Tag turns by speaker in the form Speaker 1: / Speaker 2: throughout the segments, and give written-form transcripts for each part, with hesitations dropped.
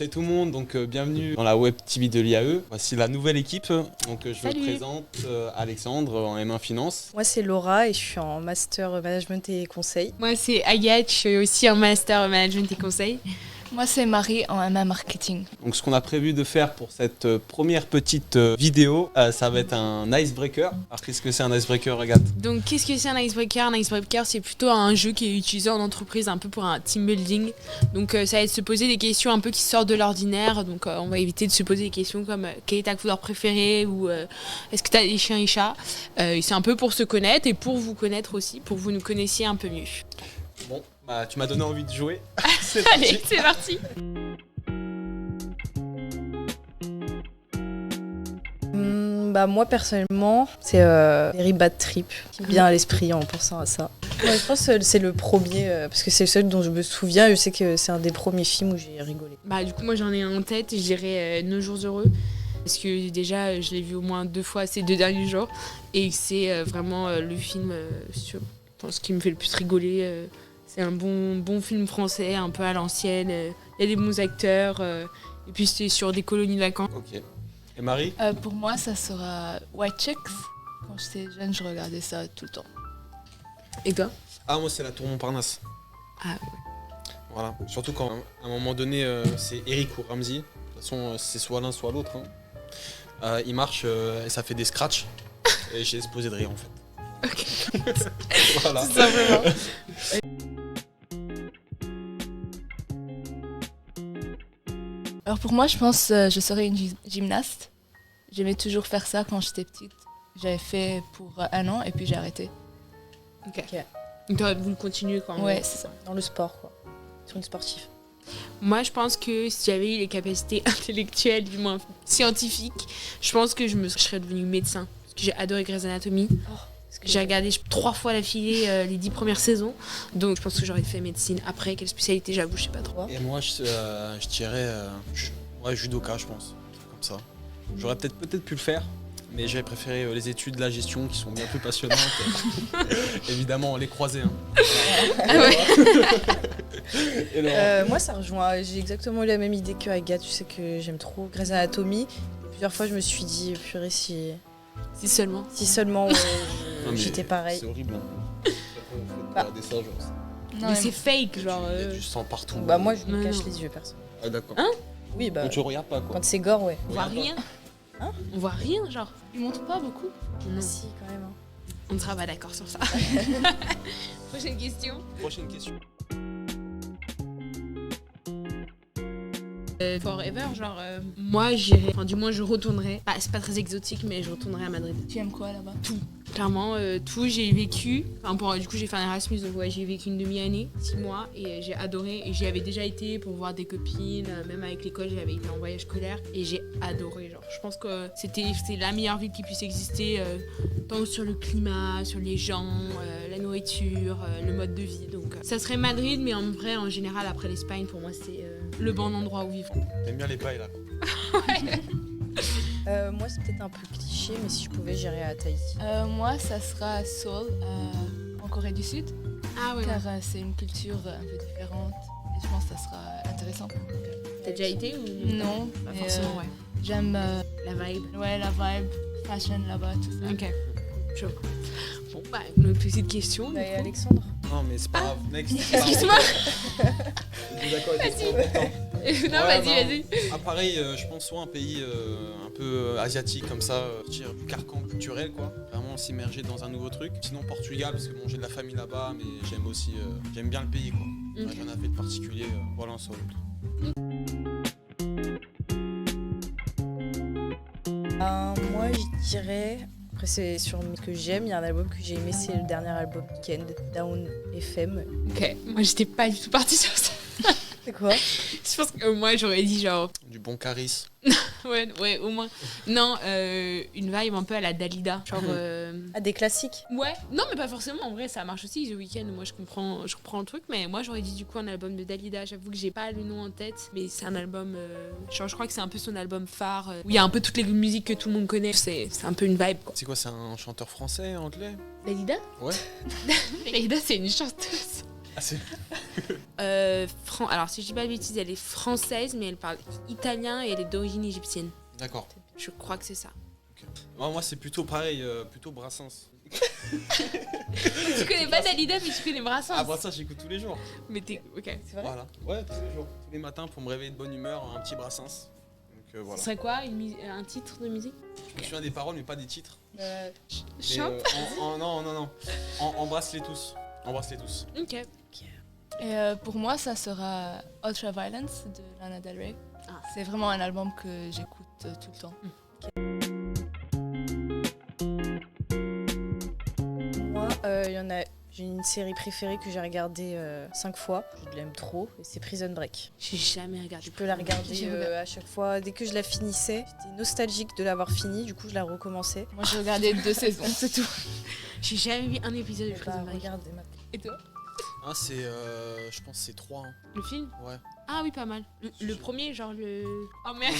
Speaker 1: Salut tout le monde, donc bienvenue dans la Web TV de l'IAE. Voici la nouvelle équipe. Donc je
Speaker 2: Salut.
Speaker 1: vous présente Alexandre en M1 Finance.
Speaker 3: Moi, c'est Laura et je suis en Master Management et Conseil.
Speaker 2: Moi, c'est Agathe, je suis aussi en Master Management et Conseil.
Speaker 4: Moi, c'est Marie en MM Marketing.
Speaker 1: Donc ce qu'on a prévu de faire pour cette première petite vidéo, ça va être un icebreaker. Alors qu'est-ce que c'est un icebreaker, Agathe?
Speaker 2: Donc, qu'est-ce que c'est un icebreaker? Un icebreaker, c'est plutôt un jeu qui est utilisé en entreprise un peu pour un team building. Donc, ça va être se poser des questions un peu qui sortent de l'ordinaire. Donc, on va éviter de se poser des questions comme quelle est ta couleur préférée ou est-ce que tu as des chiens et chats. C'est un peu pour se connaître et pour vous connaître aussi, pour que vous nous connaissiez un peu mieux.
Speaker 1: Bon, bah tu m'as donné envie de jouer. C'est
Speaker 2: Allez,
Speaker 1: parti.
Speaker 2: c'est parti.
Speaker 3: Moi, personnellement, c'est Very Bad Trip qui me vient à l'esprit en pensant à ça. Ouais, je pense que c'est le premier, parce que c'est le seul dont je me souviens. Je sais que c'est un des premiers films où j'ai rigolé.
Speaker 2: Bah, du coup, moi, j'en ai un en tête. Je dirais Nos jours heureux. Parce que déjà, je l'ai vu au moins 2 fois ces 2 derniers jours. Et c'est vraiment le film je pense, qui me fait le plus rigoler. C'est un bon film français, un peu à l'ancienne. Il y a des bons acteurs. Et puis, c'est sur des colonies de vacances.
Speaker 1: Ok. Et Marie?
Speaker 4: Pour moi, ça sera White Chicks. Quand j'étais jeune, je regardais ça tout le temps.
Speaker 2: Et toi?
Speaker 1: Ah, moi c'est la Tour Montparnasse.
Speaker 2: Ah ouais.
Speaker 1: Voilà, surtout quand à un moment donné c'est Eric ou Ramsey. De toute façon c'est soit l'un soit l'autre. Il marche et ça fait des scratchs. Et j'ai explosé de rire en fait.
Speaker 2: Ok.
Speaker 1: Voilà.
Speaker 2: Tout simplement.
Speaker 4: Alors pour moi, je pense je serais une gymnaste. J'aimais toujours faire ça quand j'étais petite. J'avais fait pour 1 an et puis j'ai arrêté.
Speaker 2: Ok.
Speaker 3: Ok.
Speaker 2: Donc, t'aurais voulu continuer quand même.
Speaker 4: Ouais, c'est ça.
Speaker 3: Dans le sport, quoi. Sur une sportive.
Speaker 2: Moi, je pense que si j'avais eu les capacités intellectuelles, du moins scientifiques, je pense que je serais devenue médecin. Parce que j'ai adoré Grey's Anatomy. J'ai regardé 3 fois d'affilée les 10 premières saisons. Donc, je pense que j'aurais fait médecine. Après, quelle spécialité, j'avoue, je sais pas trop.
Speaker 1: Et moi je dirais ouais, judoka je pense. Un truc comme ça. J'aurais peut-être pu le faire. Mais j'avais préféré les études de la gestion qui sont bien plus passionnantes. Évidemment, les croisés. Hein.
Speaker 2: Ah ouais.
Speaker 1: Et Laura?
Speaker 3: Moi, ça rejoint. J'ai exactement eu la même idée que Agathe. Tu sais que j'aime trop Grey's Anatomy. Et plusieurs fois, je me suis dit, purée, si
Speaker 2: seulement.
Speaker 3: seulement
Speaker 1: Non, mais
Speaker 3: j'étais pareil.
Speaker 1: C'est horrible. Hein. Faut
Speaker 3: Bah.
Speaker 1: regarder ça, genre.
Speaker 4: Non,
Speaker 2: Mais c'est fake, genre.
Speaker 1: Il y a du sang partout.
Speaker 3: Bah, moi, je me
Speaker 2: Non,
Speaker 3: cache
Speaker 2: non.
Speaker 3: les yeux, personne.
Speaker 1: Ah, d'accord.
Speaker 2: Hein
Speaker 3: Oui, bah,
Speaker 1: Donc, tu regardes pas quoi.
Speaker 3: quand c'est gore, ouais.
Speaker 2: On voit
Speaker 1: Regarde pas.
Speaker 2: rien.
Speaker 3: Hein?
Speaker 2: On voit rien, genre.
Speaker 4: Ils montrent pas beaucoup.
Speaker 2: Non.
Speaker 3: Si, quand même. Hein.
Speaker 2: On ne sera pas d'accord sur ça. Prochaine question.
Speaker 1: Prochaine question.
Speaker 2: Forever, genre, moi j'irais, enfin du moins je retournerais, bah, c'est pas très exotique mais je retournerais à Madrid.
Speaker 4: Tu aimes quoi là-bas?
Speaker 2: Clairement, tout, j'ai vécu, enfin du coup j'ai fait un Erasmus, donc ouais, j'ai vécu une demi-année, 6 mois, et j'ai adoré, et j'y avais déjà été pour voir des copines, même avec l'école j'avais été en voyage scolaire, et j'ai adoré, genre, je pense que c'est la meilleure ville qui puisse exister, tant sur le climat, sur les gens, la nourriture, le mode de vie, donc ça serait Madrid, mais en vrai, en général, après l'Espagne, pour moi c'est le bon endroit où vivre.
Speaker 1: T'aimes bien les bails là.
Speaker 3: Moi, c'est peut-être un peu cliché, mais si je pouvais, j'irais à Tahiti.
Speaker 4: Moi, ça sera Seoul, en Corée du Sud.
Speaker 2: Ah ouais,
Speaker 4: Car c'est une culture un peu différente. Et je pense que ça sera intéressant.
Speaker 2: t'as déjà été ou
Speaker 4: Non,
Speaker 2: Pas
Speaker 4: mais,
Speaker 2: forcément, ouais.
Speaker 4: J'aime
Speaker 2: La vibe.
Speaker 4: ouais, la vibe, fashion là-bas, tout ça.
Speaker 2: Ok. Je vois. Bon, bah, une petite question.
Speaker 3: Et Alexandre?
Speaker 1: Non mais c'est pas grave. Next.
Speaker 2: Excuse-moi.
Speaker 1: Je suis d'accord avec toi, c'est important.
Speaker 2: Non,
Speaker 1: Ouais,
Speaker 2: vas-y.
Speaker 1: Ah pareil, je pense soit un pays un peu asiatique comme ça, du carcan culturel quoi. Vraiment s'immerger dans un nouveau truc. Sinon Portugal parce que bon j'ai de la famille là-bas, mais j'aime aussi, j'aime bien le pays quoi.
Speaker 2: Ok.
Speaker 1: J'en avais de particulier, voilà un seul autre.
Speaker 3: Moi, je dirais. Après, c'est sur ce que j'aime. Il y a un album que j'ai aimé, c'est le dernier album Weekend, Down FM.
Speaker 2: Ok, moi j'étais pas du tout partie sur ça.
Speaker 3: C'est quoi?
Speaker 2: Je pense que moi j'aurais dit genre.
Speaker 1: Du bon charisme.
Speaker 2: Ouais, au moins. Non, une vibe un peu à la Dalida. Genre.
Speaker 3: Ah, des classiques?
Speaker 2: Ouais, non, mais pas forcément. En vrai, ça marche aussi. The Weeknd, moi je comprends le truc. Mais moi j'aurais dit du coup un album de Dalida. J'avoue que j'ai pas le nom en tête. Mais c'est un album. Genre, je crois que c'est un peu son album phare. Où il y a un peu toutes les musiques que tout le monde connaît. C'est un peu une vibe quoi.
Speaker 1: C'est quoi, c'est un chanteur français, anglais?
Speaker 2: Dalida
Speaker 1: Ouais.
Speaker 2: Dalida, c'est une chanteuse.
Speaker 1: Ah c'est.
Speaker 2: Alors, si je dis pas de bêtises, elle est française, mais elle parle italien et elle est d'origine égyptienne.
Speaker 1: D'accord.
Speaker 2: Je crois que c'est ça.
Speaker 1: Moi, c'est plutôt pareil, plutôt Brassens.
Speaker 2: Tu connais pas Dalida, mais tu connais Brassens.
Speaker 1: Ah, Brassens, j'écoute tous les jours.
Speaker 2: Mais t'es. Ok.
Speaker 3: C'est vrai.
Speaker 1: Voilà. Ouais, tous les jours. Tous les matins pour me réveiller de bonne humeur, un petit Brassens. Donc
Speaker 2: Ce
Speaker 1: voilà.
Speaker 2: serait quoi un titre de musique?
Speaker 1: Je me souviens des paroles, mais pas des titres. Mais,
Speaker 2: Chante.
Speaker 1: non. Embrasse-les tous. Embrasse-les tous.
Speaker 2: Ok.
Speaker 4: Et pour moi, ça sera Ultra Violence de Lana Del Rey.
Speaker 2: Ah.
Speaker 4: C'est vraiment un album que j'écoute tout le temps.
Speaker 3: Moi, j'ai une série préférée que j'ai regardée 5 fois. Je l'aime trop, et c'est Prison Break.
Speaker 2: J'ai jamais regardé.
Speaker 3: Je peux la regarder
Speaker 4: J'ai regardé.
Speaker 3: à chaque fois. Dès que je la finissais, j'étais nostalgique de l'avoir finie, du coup je la recommençais.
Speaker 4: Moi, j'ai regardé 2 saisons, c'est tout.
Speaker 2: J'ai jamais vu un épisode de
Speaker 3: Bah,
Speaker 2: Prison Break.
Speaker 3: regarde maintenant.
Speaker 4: Et toi?
Speaker 1: Ah, c'est. Je pense que c'est 3. Hein.
Speaker 2: Le film?
Speaker 1: Ouais.
Speaker 2: Ah oui, pas mal. Le premier, genre le. Oh merde,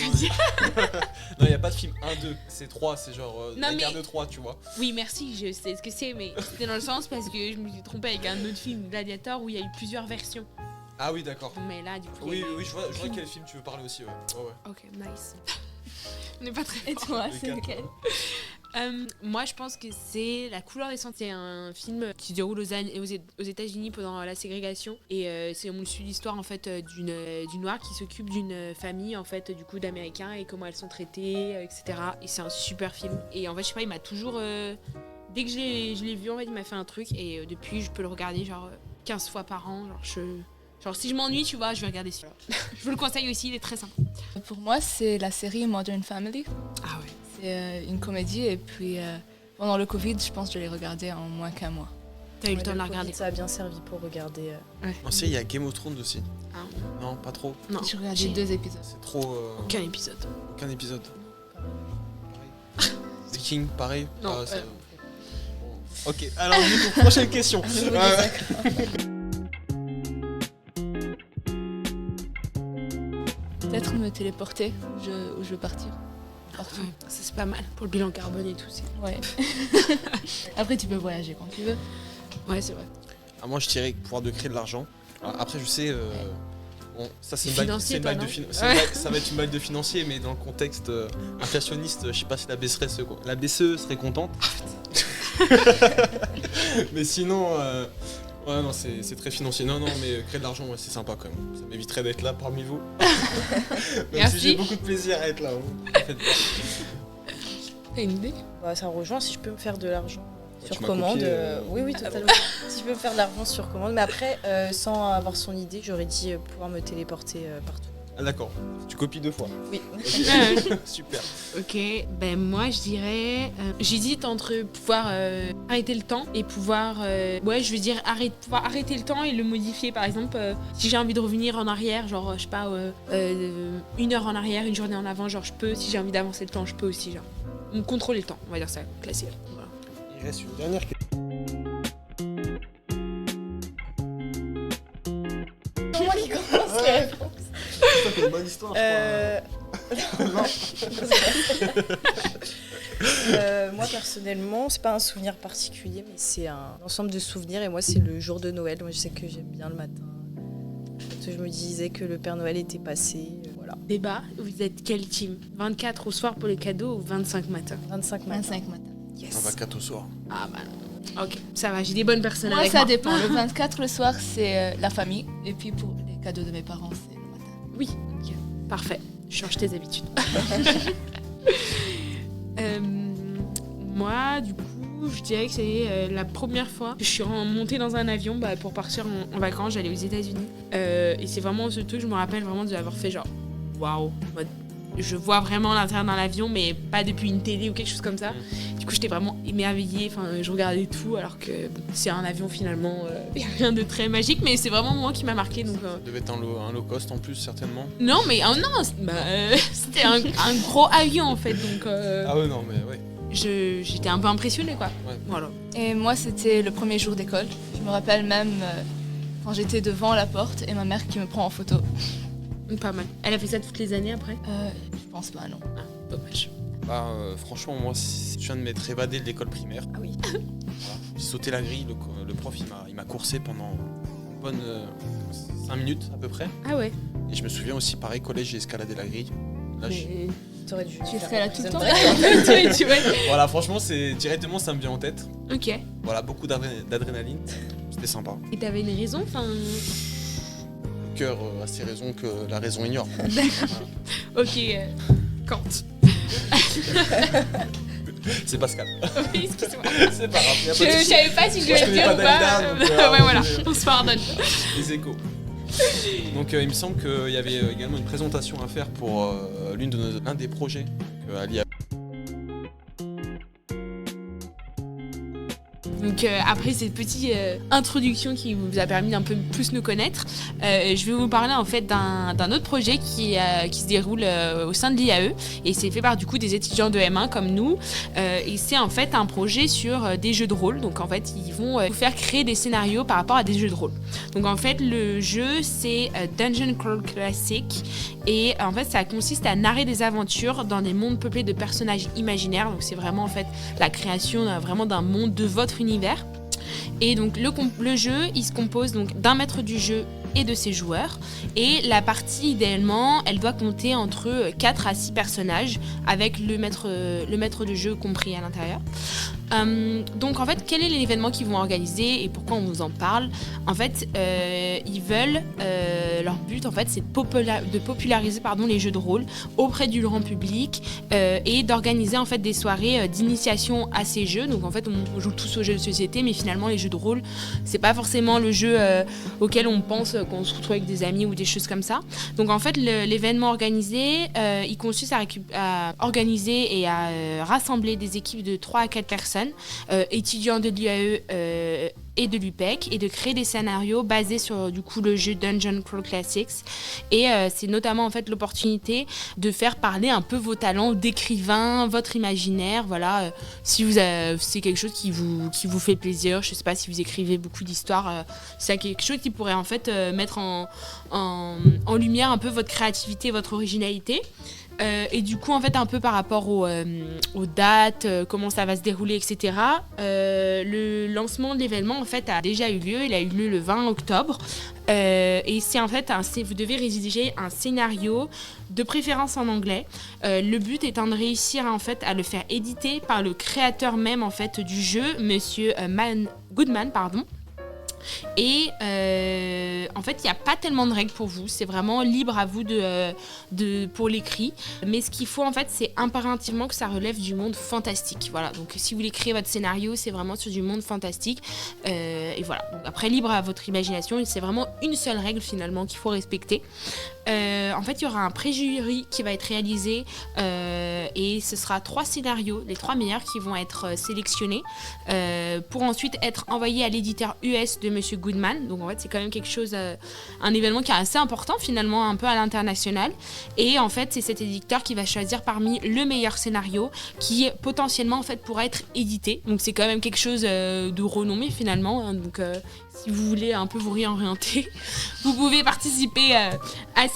Speaker 1: Non, y a pas de film 1-2. C'est 3, c'est genre.
Speaker 2: Non,
Speaker 1: la guerre
Speaker 2: mais-
Speaker 1: de 3, tu vois.
Speaker 2: Oui, merci, je sais ce que c'est, mais c'était dans le sens parce que je me suis trompée avec un autre film, Gladiator, où il y a eu plusieurs versions.
Speaker 1: Ah oui, d'accord.
Speaker 2: Mais là, du coup. il y
Speaker 1: Oui,
Speaker 2: a eu-
Speaker 1: je vois quel film tu veux parler aussi, ouais. Ouais.
Speaker 2: Ok, nice. On n'est pas très.
Speaker 4: Et toi,
Speaker 1: Le
Speaker 4: c'est
Speaker 1: quatre,
Speaker 4: lequel?
Speaker 2: Moi, je pense que c'est La couleur des sangs. C'est un film qui se déroule aux États-Unis pendant la ségrégation. Et on suit l'histoire en fait d'une noire qui s'occupe d'une famille en fait du coup d'Américains et comment elles sont traitées, etc. Et c'est un super film. Et en fait, je sais pas, il m'a toujours dès que je l'ai vu, en fait, il m'a fait un truc. Et depuis, je peux le regarder genre 15 fois par an. Genre si je m'ennuie, tu vois, je vais regarder celui-là. Je vous le conseille aussi, il est très sympa.
Speaker 4: Pour moi, c'est la série Modern Family.
Speaker 2: Ah ouais.
Speaker 4: C'est une comédie et puis pendant le Covid, je pense que je l'ai regardée en moins qu'un mois.
Speaker 2: T'as eu le
Speaker 3: Ouais,
Speaker 2: temps de la
Speaker 3: Covid,
Speaker 2: regarder.
Speaker 3: Ça a bien servi pour regarder.
Speaker 1: Non, si, il y a Game of Thrones aussi.
Speaker 2: Ah.
Speaker 1: Non, pas trop.
Speaker 2: Non,
Speaker 4: J'ai regardé
Speaker 2: j'ai
Speaker 4: 2 épisodes.
Speaker 1: C'est trop.
Speaker 2: aucun épisode.
Speaker 1: Aucun épisode. Viking, pareil.
Speaker 2: Non,
Speaker 1: Ah, ça- Bon. Ok, alors du coup, prochaine question.
Speaker 4: Peut-être me téléporter où je veux partir. Partout.
Speaker 2: Ouais, ça c'est pas mal pour le bilan carbone et tout.
Speaker 4: Ouais. Après, tu peux voyager quand tu veux.
Speaker 2: Ouais, c'est vrai.
Speaker 1: Ah, moi, je dirais pouvoir de créer de l'argent. Alors, après, je sais. Bon, ça c'est une blague,
Speaker 2: Financier,
Speaker 1: c'est une blague
Speaker 2: toi,
Speaker 1: de
Speaker 2: non
Speaker 1: ça va être une blague de financier, mais dans le contexte inflationniste, je sais pas si la BCE serait contente. Mais sinon, ouais, non, c'est très financier. Non, mais créer de l'argent, ouais, c'est sympa quand même. Ça m'éviterait d'être là parmi vous. Même
Speaker 2: Merci.
Speaker 1: si j'ai beaucoup de plaisir à être là. Hein. En fait,
Speaker 2: T'as une idée?
Speaker 3: Bah, ça rejoint si je peux me faire de l'argent
Speaker 1: tu
Speaker 3: sur
Speaker 1: m'as
Speaker 3: commande.
Speaker 1: copié,
Speaker 3: Oui, totalement. Si je peux me faire de l'argent sur commande. Mais après, sans avoir son idée, j'aurais dit pouvoir me téléporter partout.
Speaker 1: Ah, d'accord. Tu copies 2 fois.
Speaker 3: Oui.
Speaker 1: Ok. Super.
Speaker 2: Ok, ben moi je dirais. J'hésite entre pouvoir arrêter le temps et pouvoir. Ouais, je veux dire pouvoir arrêter le temps et le modifier. Par exemple, si j'ai envie de revenir en arrière, genre, je sais pas, 1 heure en arrière, une journée en avant, genre, je peux. Si j'ai envie d'avancer le temps, je peux aussi, genre. Contrôler le temps, on va dire ça, classique. Voilà.
Speaker 1: Il reste une dernière question.
Speaker 3: Moi qui commence les réponses.
Speaker 1: Ça fait une bonne histoire,
Speaker 3: Moi personnellement, c'est pas un souvenir particulier, mais c'est un ensemble de souvenirs. Et moi, c'est le jour de Noël. Moi, je sais que j'aime bien le matin. Quand je me disais que le Père Noël était passé, voilà.
Speaker 2: Débat, vous êtes quel team? 24 au soir pour les cadeaux ou 25 matin?
Speaker 3: 25 matin.
Speaker 4: 25 matin.
Speaker 2: Yes.
Speaker 1: On va 4 au soir.
Speaker 2: Ah bah non. Ok, ça va, j'ai des bonnes personnes
Speaker 4: Moi,
Speaker 2: avec
Speaker 4: ça
Speaker 2: moi.
Speaker 4: dépend. Le 24, le soir, c'est la famille. Et puis pour les cadeaux de mes parents, c'est le matin.
Speaker 2: Oui, ok, parfait. Change tes habitudes. Moi, du coup, je dirais que c'est la première fois que je suis montée dans un avion pour partir en vacances. J'allais aux États-Unis. Et c'est vraiment ce truc, je me rappelle vraiment de l'avoir fait genre waouh. En mode, je vois vraiment l'intérieur dans l'avion, mais pas depuis une télé ou quelque chose comme ça. Du coup, j'étais vraiment émerveillée. Enfin, je regardais tout, alors que bon, c'est un avion finalement. Il n'y a rien de très magique, mais c'est vraiment moi qui m'a marqué. Donc,
Speaker 1: Ça devait être un low cost en plus, certainement.
Speaker 2: non, mais non, c'était un gros avion en fait. Donc,
Speaker 1: Ah ouais, non, mais ouais.
Speaker 2: j'étais un peu impressionnée, quoi.
Speaker 1: Ouais.
Speaker 2: Voilà.
Speaker 4: Et moi, c'était le premier jour d'école. Je me rappelle même quand j'étais devant la porte et ma mère qui me prend en photo.
Speaker 2: Pas mal. Elle a fait ça toutes les années après?
Speaker 4: Je pense pas, non.
Speaker 2: Ah, dommage.
Speaker 1: Bah, franchement, moi, je viens de m'être évadé de l'école primaire.
Speaker 3: Ah oui.
Speaker 1: Voilà. J'ai sauté la grille, le prof, il m'a coursé pendant bonne 5 minutes à peu près.
Speaker 2: Ah ouais.
Speaker 1: Et je me souviens aussi, pareil, collège, j'ai escaladé la grille. Là,
Speaker 2: Mais
Speaker 3: T'aurais dû
Speaker 2: tu
Speaker 3: faire
Speaker 2: serais là tout le
Speaker 3: Prison
Speaker 2: temps.
Speaker 3: Break.
Speaker 2: Tu vois.
Speaker 1: Voilà, franchement, directement, ça me vient en tête.
Speaker 2: Ok.
Speaker 1: Voilà, beaucoup d'adrénaline. C'était sympa.
Speaker 2: Et t'avais une raison, enfin.
Speaker 1: Le cœur a ses raisons que la raison ignore.
Speaker 2: Ok. Kant.
Speaker 1: C'est Pascal.
Speaker 2: Oui, excuse-moi.
Speaker 1: C'est pas grave, y a
Speaker 2: Je
Speaker 1: pas de souci.
Speaker 2: savais pas si je
Speaker 1: Moi, je
Speaker 2: devais le
Speaker 1: connais
Speaker 2: dire
Speaker 1: pas
Speaker 2: ou pas.
Speaker 1: Dalida, donc,
Speaker 2: Ouais, voilà,
Speaker 1: je-
Speaker 2: on se pardonne.
Speaker 1: Les échos. Donc il me semble qu'il y avait également une présentation à faire pour l'un des projets que Ali a.
Speaker 2: Donc après cette petite introduction qui vous a permis d'un peu plus nous connaître, je vais vous parler en fait d'un autre projet qui se déroule au sein de l'IAE et c'est fait par du coup des étudiants de M1 comme nous et c'est en fait un projet sur des jeux de rôle. Donc en fait ils vont vous faire créer des scénarios par rapport à des jeux de rôle. Donc en fait le jeu c'est Dungeon Crawl Classic et en fait ça consiste à narrer des aventures dans des mondes peuplés de personnages imaginaires. Donc c'est vraiment en fait la création vraiment d'un monde de votre univers. Et donc le jeu, il se compose donc d'un maître du jeu et de ses joueurs. Et la partie, idéalement, elle doit compter entre 4 à 6 personnages avec le maître de jeu compris à l'intérieur. Donc en fait, quel est l'événement qu'ils vont organiser et pourquoi on vous en parle? En fait, ils veulent, leur but en fait, c'est de populariser les jeux de rôle auprès du grand public et d'organiser en fait des soirées d'initiation à ces jeux. Donc en fait, on joue tous aux jeux de société, mais finalement les jeux de rôle, c'est pas forcément le jeu auquel on pense quand on se retrouve avec des amis ou des choses comme ça. Donc en fait, l'événement organisé, il consiste à organiser et à rassembler des équipes de 3 à 4 personnes, étudiants de l'IAE et de l'UPEC, et de créer des scénarios basés sur du coup le jeu Dungeon Crawl Classics. Et c'est notamment en fait l'opportunité de faire parler un peu vos talents d'écrivain, votre imaginaire. Voilà, si c'est quelque chose qui vous fait plaisir, je sais pas si vous écrivez beaucoup d'histoires, c'est quelque chose qui pourrait en fait mettre en lumière un peu votre créativité, votre originalité. Et du coup, en fait, un peu par rapport aux dates, comment ça va se dérouler, etc. Le lancement de l'événement, en fait, a déjà eu lieu. Il a eu lieu le 20 octobre. Et c'est en fait, vous devez rédiger un scénario, de préférence en anglais. Le but étant de réussir en fait à le faire éditer par le créateur même en fait du jeu, Monsieur Goodman, pardon. Et en fait, il n'y a pas tellement de règles pour vous. C'est vraiment libre à vous pour l'écrit. Mais ce qu'il faut, en fait, c'est impérativement que ça relève du monde fantastique. Voilà. Donc, si vous voulez créer votre scénario, c'est vraiment sur du monde fantastique. Et voilà. Donc, après, libre à votre imagination. C'est vraiment une seule règle, finalement, qu'il faut respecter. En fait, il y aura un pré-jury qui va être réalisé et ce sera 3 scénarios, les 3 meilleurs qui vont être sélectionnés pour ensuite être envoyés à l'éditeur US de Monsieur Goodman. Donc en fait, c'est quand même quelque chose, un événement qui est assez important finalement, un peu à l'international. Et en fait, c'est cet éditeur qui va choisir parmi le meilleur scénario qui potentiellement en fait pourra être édité. Donc c'est quand même quelque chose de renommé finalement. Hein. Donc si vous voulez un peu vous réorienter, vous pouvez participer à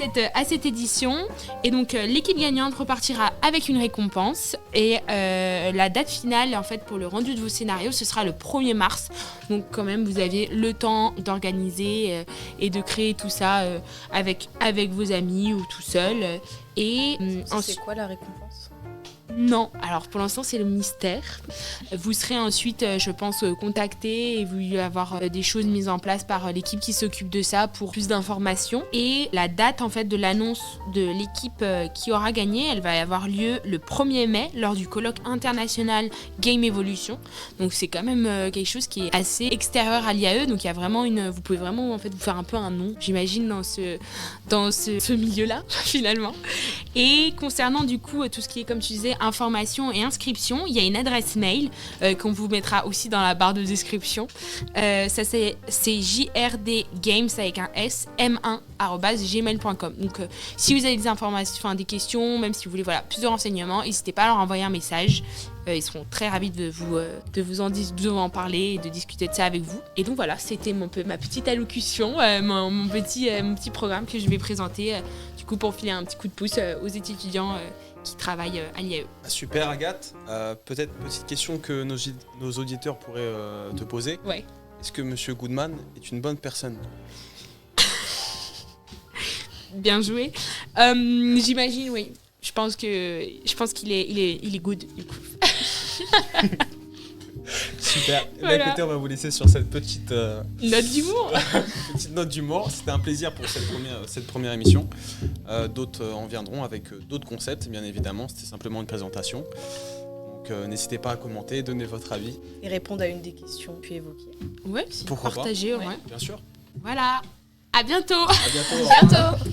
Speaker 2: cette édition. Et donc l'équipe gagnante repartira avec une récompense. Et la date finale en fait pour le rendu de vos scénarios, ce sera le 1er mars. Donc quand même vous avez le temps d'organiser et de créer tout ça avec vos amis ou tout seul. Et
Speaker 3: C'est quoi la récompense?
Speaker 2: Non, alors pour l'instant c'est le mystère. Vous serez ensuite, je pense, contacté et vous allez avoir des choses mises en place par l'équipe qui s'occupe de ça pour plus d'informations. Et la date en fait de l'annonce de l'équipe qui aura gagné, elle va avoir lieu le 1er mai lors du colloque international Game Evolution. Donc c'est quand même quelque chose qui est assez extérieur à l'IAE. Donc il y a vraiment vous pouvez vraiment en fait vous faire un peu un nom, j'imagine, dans ce milieu-là finalement. Et concernant du coup tout ce qui est, comme tu disais, information et inscription, il y a une adresse mail qu'on vous mettra aussi dans la barre de description. Ça c'est jrdgames avec un s m1@gmail.com. Donc si vous avez des informations, des questions, même si vous voulez plus de renseignements, n'hésitez pas à leur envoyer un message. Ils seront très ravis de vous en parler et de discuter de ça avec vous. Et donc voilà, c'était ma petite allocution, mon petit programme que je vais présenter du coup pour filer un petit coup de pouce aux étudiants qui travaillent à l'IAE.
Speaker 1: Super Agathe, peut-être petite question que nos auditeurs pourraient te poser.
Speaker 2: Ouais.
Speaker 1: est-ce que Monsieur Goodman est une bonne personne?
Speaker 2: Bien joué. J'imagine, oui. Je pense qu'il est good, du coup.
Speaker 1: Super.
Speaker 2: Voilà.
Speaker 1: Écoutez, on va vous laisser sur cette petite,
Speaker 2: Note d'humour.
Speaker 1: petite note d'humour. C'était un plaisir pour cette première émission. D'autres en viendront avec d'autres concepts, bien évidemment. C'était simplement une présentation. Donc n'hésitez pas à commenter, donner votre avis.
Speaker 3: Et répondre à une des questions puis évoquées.
Speaker 2: Ouais,
Speaker 1: Pourquoi pas.
Speaker 2: partager, ouais.
Speaker 1: Bien sûr.
Speaker 2: Voilà. À bientôt.
Speaker 1: À bientôt.
Speaker 4: À bientôt.